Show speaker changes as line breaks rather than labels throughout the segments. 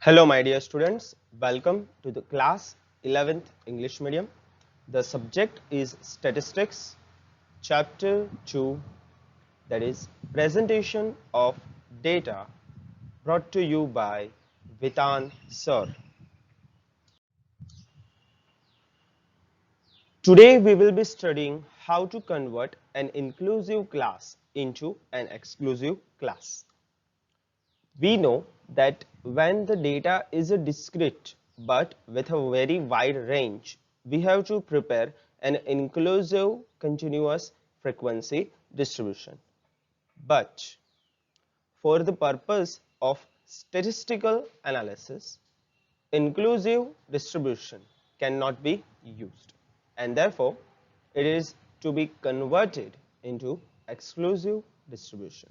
Hello my dear students, welcome to the class 11th English medium. The subject is statistics, chapter 2, that is presentation of data, brought to you by Vitan sir. Today we will be studying how to convert an inclusive class into an exclusive class. We know that when the data is a discrete but with a very wide range, we have to prepare an inclusive continuous frequency distribution. But for the purpose of statistical analysis, inclusive distribution cannot be used, and therefore it is to be converted into exclusive distribution.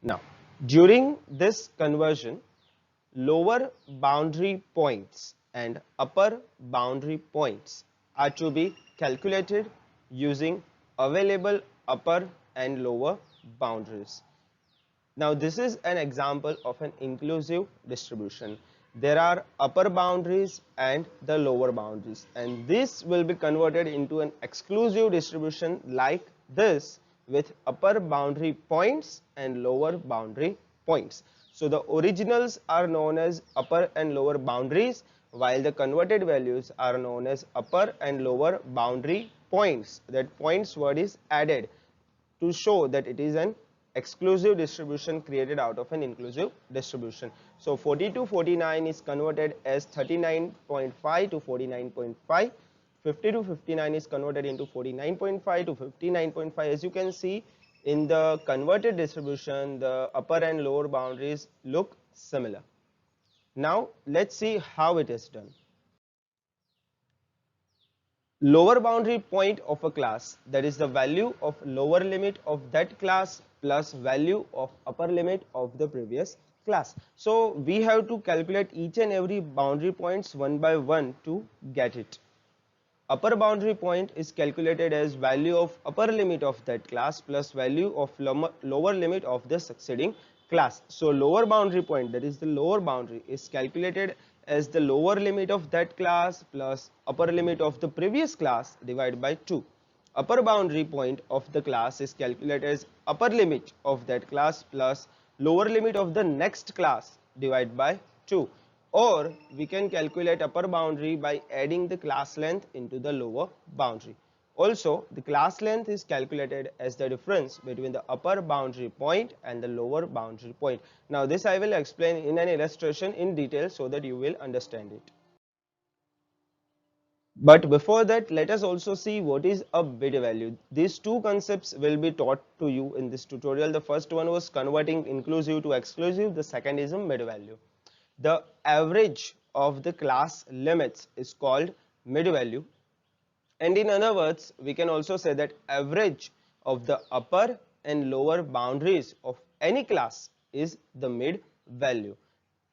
Now, during this conversion, lower boundary points and upper boundary points are to be calculated using available upper and lower boundaries. Now, this is an example of an inclusive distribution. There are upper boundaries and the lower boundaries, and this will be converted into an exclusive distribution like this, with upper boundary points and lower boundary points. So the originals are known as upper and lower boundaries, while the converted values are known as upper and lower boundary points. That points word is added to show that it is an exclusive distribution created out of an inclusive distribution. So 40 to 49 is converted as 39.5 to 49.5. 50 to 59 is converted into 49.5 to 59.5. As you can see, in the converted distribution, the upper and lower boundaries look similar. Now let's see how it is done. Lower boundary point of a class, that is the value of lower limit of that class plus value of upper limit of the previous class. So we have to calculate each and every boundary points one by one to get it. Upper boundary point is calculated as value of upper limit of that class plus value of lower limit of the succeeding class. So lower boundary point, that is the lower boundary, is calculated as the lower limit of that class plus upper limit of the previous class divided by 2. Upper boundary point of the class is calculated as upper limit of that class plus lower limit of the next class divided by 2. Or we can calculate upper boundary by adding the class length into the lower boundary. Also, the class length is calculated as the difference between the upper boundary point and the lower boundary point. Now this I will explain in an illustration in detail so that you will understand it. But before that, let us also see what is a bid value. These two concepts will be taught to you in this tutorial. The first one was converting inclusive to exclusive. The second is a mid value. The average of the class limits is called mid value, and in other words we can also say that average of the upper and lower boundaries of any class is the mid value.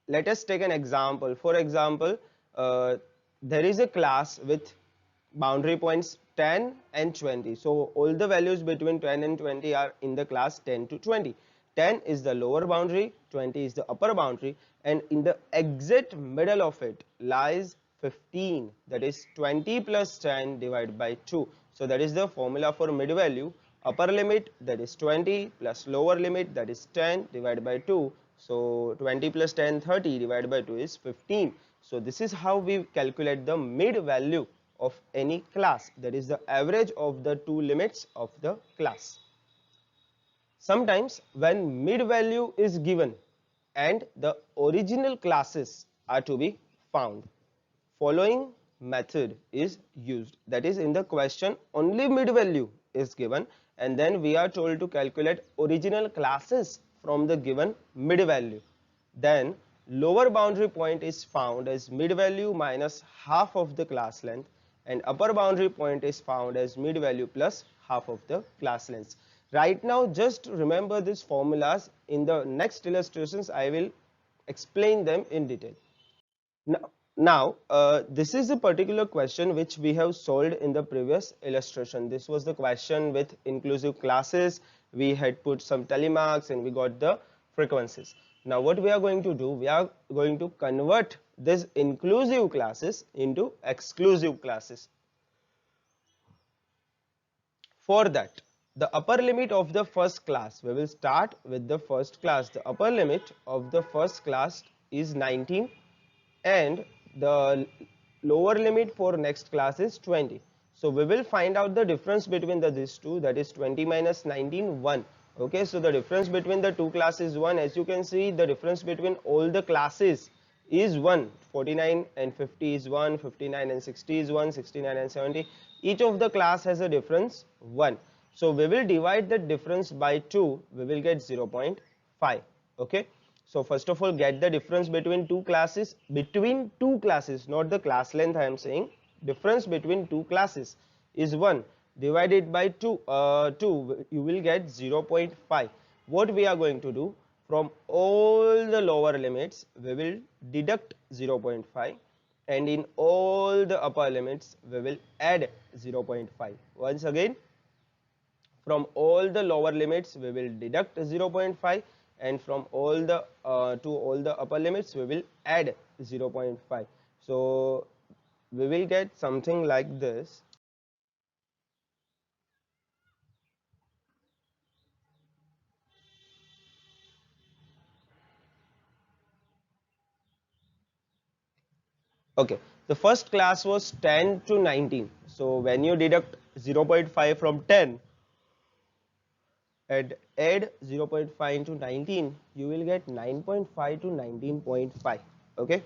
Let us take an example. For example, there is a class with boundary points 10 and 20. So all the values between 10 and 20 are in the class 10 to 20. 10 is the lower boundary, 20 is the upper boundary, and in the exact middle of it lies 15, that is 20 plus 10 divided by 2. So that is the formula for mid value. Upper limit, that is 20, plus lower limit, that is 10 divided by 2. So 20 plus 10, 30 divided by 2 is 15. So this is how we calculate the mid value of any class, that is the average of the two limits of the class. Sometimes when mid value is given and the original classes are to be found, following method is used. That is, in the question only mid value is given and then we are told to calculate original classes from the given mid value. Then lower boundary point is found as mid value minus half of the class length, and upper boundary point is found as mid value plus half of the class length. Right now just remember these formulas. In the next illustrations I will explain them in detail. Now this is a particular question which we have solved in the previous illustration. This was the question with inclusive classes. We had put some telemarks and we got the frequencies. Now what we are going to do, we are going to convert this inclusive classes into exclusive classes. For that, the upper limit of the first class, we will start with the first class. The upper limit of the first class is 19 and the lower limit for next class is 20. So we will find out the difference between these two, that is 20 minus 19, 1. Okay, so the difference between the two classes 1. As you can see, the difference between all the classes is 1. 49 and 50 is 1, 59 and 60 is 1, 69 and 70. Each of the class has a difference 1. So we will divide the difference by 2, we will get 0.5. Okay, so first of all, get the difference between two classes, not the class length I am saying. Difference between two classes is 1, divided by 2, you will get 0.5. What we are going to do, from all the lower limits we will deduct 0.5, and in all the upper limits we will add 0.5. Once again, from all the lower limits we will deduct 0.5, and from all the to all the upper limits we will add 0.5. So we will get something like this. Okay, the first class was 10 to 19. So when you deduct 0.5 from 10 and add 0.5 into 19, you will get 9.5 to 19.5. Okay,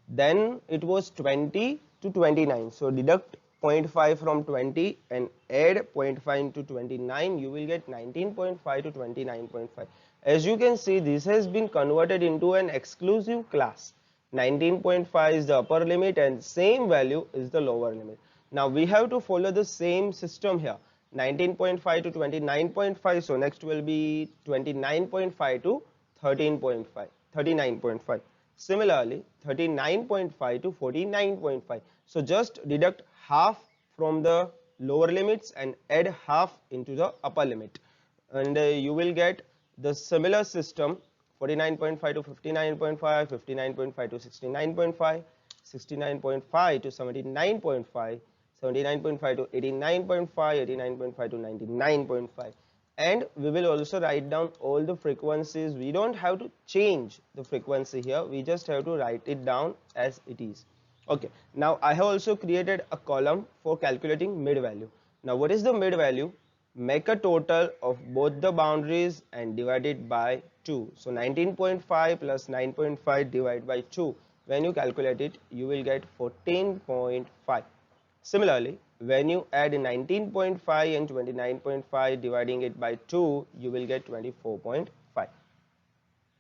then it was 20 to 29. So deduct 0.5 from 20 and add 0.5 into 29, you will get 19.5 to 29.5. As you can see, this has been converted into an exclusive class. 19.5 is the upper limit and same value is the lower limit. Now we have to follow the same system here. 19.5 to 29.5, so next will be 29.5 to 13.5, 39.5. Similarly, 39.5 to 49.5. So just deduct half from the lower limits and add half into the upper limit, and you will get the similar system. 49.5 to 59.5, 59.5 to 69.5, 69.5 to 79.5, 79.5 to 89.5, 89.5 to 99.5. And we will also write down all the frequencies. We don't have to change the frequency here, we just have to write it down as it is. Okay, now I have also created a column for calculating mid value. Now what is the mid value? Make a total of both the boundaries and divide it by 2. So 19.5 plus 9.5 divided by 2. When you calculate it, you will get 14.5. Similarly, when you add 19.5 and 29.5, dividing it by 2, you will get 24.5.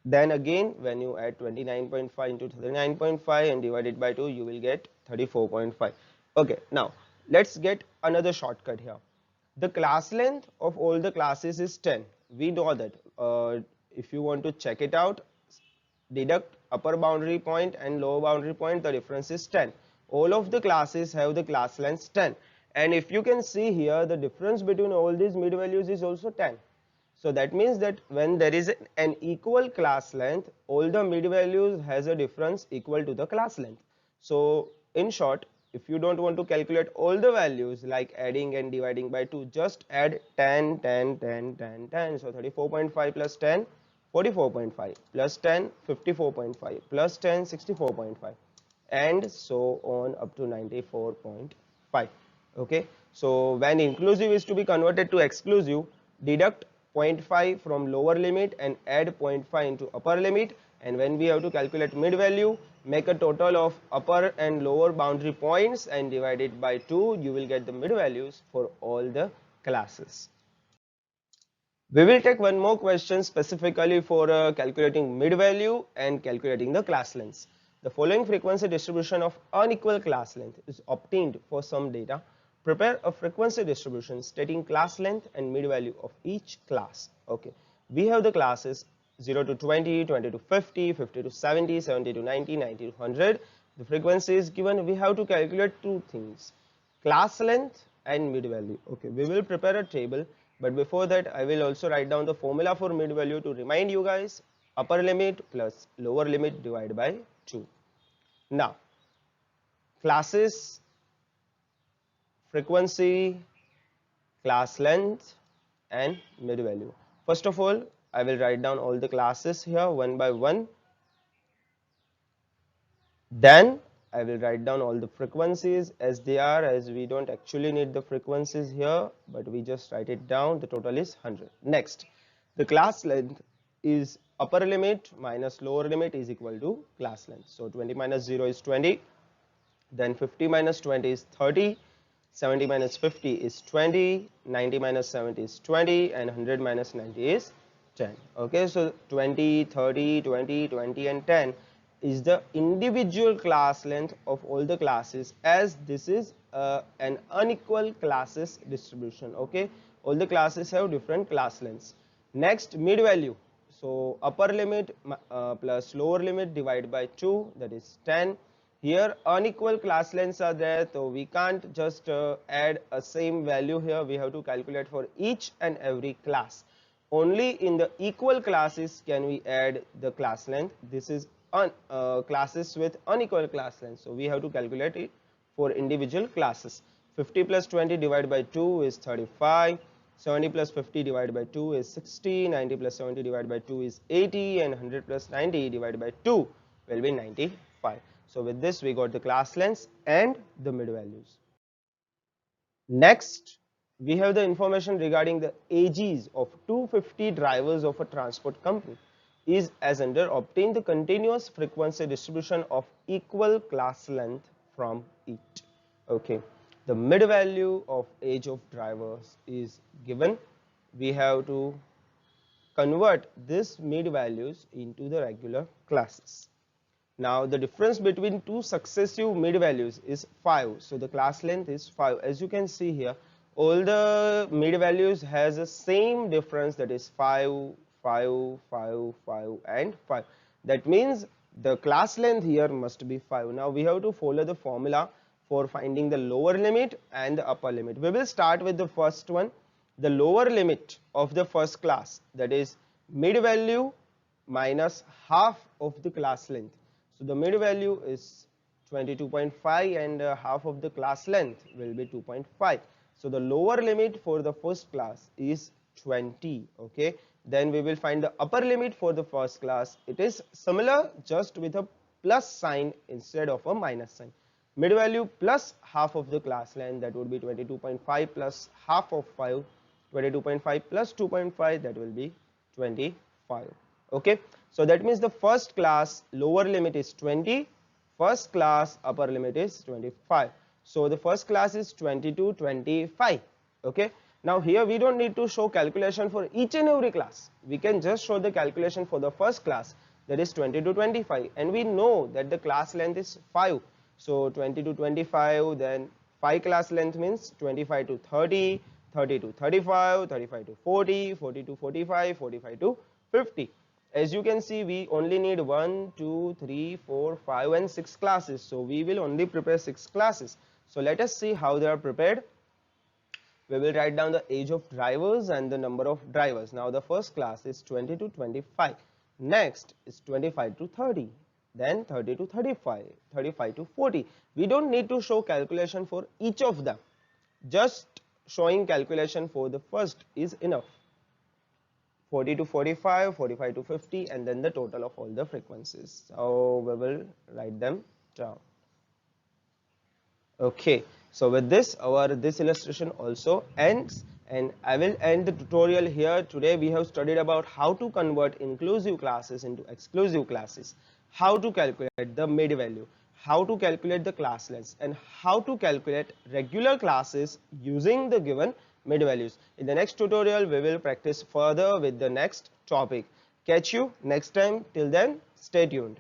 Then again, when you add 29.5 into 39.5 and divide it by 2, you will get 34.5. Okay, now let's get another shortcut here. The class length of all the classes is 10. We know that. If you want to check it out, deduct upper boundary point and lower boundary point, the difference is 10. All of the classes have the class length 10. And if you can see here, the difference between all these mid values is also 10. So that means that when there is an equal class length, all the mid values has a difference equal to the class length. So in short, if you don't want to calculate all the values like adding and dividing by 2, just add 10, 10, 10, 10, 10. So 34.5 plus 10, 44.5, plus 10, 54.5, plus 10, 64.5, and so on up to 94.5. Okay, so when inclusive is to be converted to exclusive, deduct 0.5 from lower limit and add 0.5 into upper limit, and when we have to calculate mid value, make a total of upper and lower boundary points and divide it by 2, you will get the mid values for all the classes. We will take one more question specifically for calculating mid value and calculating the class lengths. The following frequency distribution of unequal class length is obtained for some data. Prepare a frequency distribution stating class length and mid value of each class. Okay, we have the classes 0 to 20, 20 to 50, 50 to 70, 70 to 90, 90 to 100. The frequency is given. We have to calculate two things: class length and mid value. Okay, we will prepare a table, but before that I will also write down the formula for mid value to remind you guys. upper limit plus lower limit divided by 2. Now, classes, frequency, class length and mid value. First of all, I will write down all the classes here one by one. Then I will write down all the frequencies as they are, as we don't actually need the frequencies here, but we just write it down. The total is 100. Next, the class length is upper limit minus lower limit is equal to class length. So 20 minus 0 is 20, then 50 minus 20 is 30, 70 minus 50 is 20, 90 minus 70 is 20, and 100 minus 90 is 10. Okay, so 20, 30, 20, 20 and 10 is the individual class length of all the classes, as this is an unequal classes distribution. Okay, all the classes have different class lengths. Next, mid value. So upper limit plus lower limit divided by 2, that is 10. Here unequal class lengths are there, so we can't just add a same value here. We have to calculate for each and every class. Only in the equal classes can we add the class length. This is classes with unequal class length, so we have to calculate it for individual classes. 50 plus 20 divided by 2 is 35, 70 plus 50 divided by 2 is 60, 90 plus 70 divided by 2 is 80, and 100 plus 90 divided by 2 will be 95. So with this we got the class lengths and the mid values. Next, we have the information regarding the ages of 250 drivers of a transport company is as under: obtain the continuous frequency distribution of equal class length from each. Okay, the mid value of age of drivers is given. We have to convert this mid values into the regular classes. Now the difference between two successive mid values is 5. So the class length is 5. As you can see here, all the mid values has the same difference, that is 5, 5, 5, 5 and 5. That means the class length here must be 5. Now we have to follow the formula for finding the lower limit and the upper limit. We will start with the first one. The lower limit of the first class, that is mid value minus half of the class length. So the mid value is 22.5 and half of the class length will be 2.5. So the lower limit for the first class is 20. Okay, then we will find the upper limit for the first class. It is similar, just with a plus sign instead of a minus sign. Mid value plus half of the class length, that would be 22.5 plus half of 5, 22.5 plus 2.5, that will be 25. Okay, so that means the first class lower limit is 20, first class upper limit is 25. So the first class is 20 to 25. Okay, now here we don't need to show calculation for each and every class. We can just show the calculation for the first class, that is 20 to 25, and we know that the class length is 5. So 20 to 25, then 5 class length means 25 to 30, 30 to 35, 35 to 40, 40 to 45, 45 to 50. As you can see, we only need 1, 2, 3, 4, 5 and 6 classes. So we will only prepare 6 classes. So let us see how they are prepared. We will write down the age of drivers and the number of drivers. Now the first class is 20 to 25. Next is 25 to 30. Then 30 to 35, 35 to 40. We don't need to show calculation for each of them. Just showing calculation for the first is enough. 40 to 45, 45 to 50, and then the total of all the frequencies. So we will write them down. Okay, so with this this illustration also ends, and I will end the tutorial here. Today we have studied about how to convert inclusive classes into exclusive classes, how to calculate the mid value, how to calculate the class length, and how to calculate regular classes using the given mid values. In the next tutorial we will practice further with the next topic. Catch you next time. Till then, stay tuned.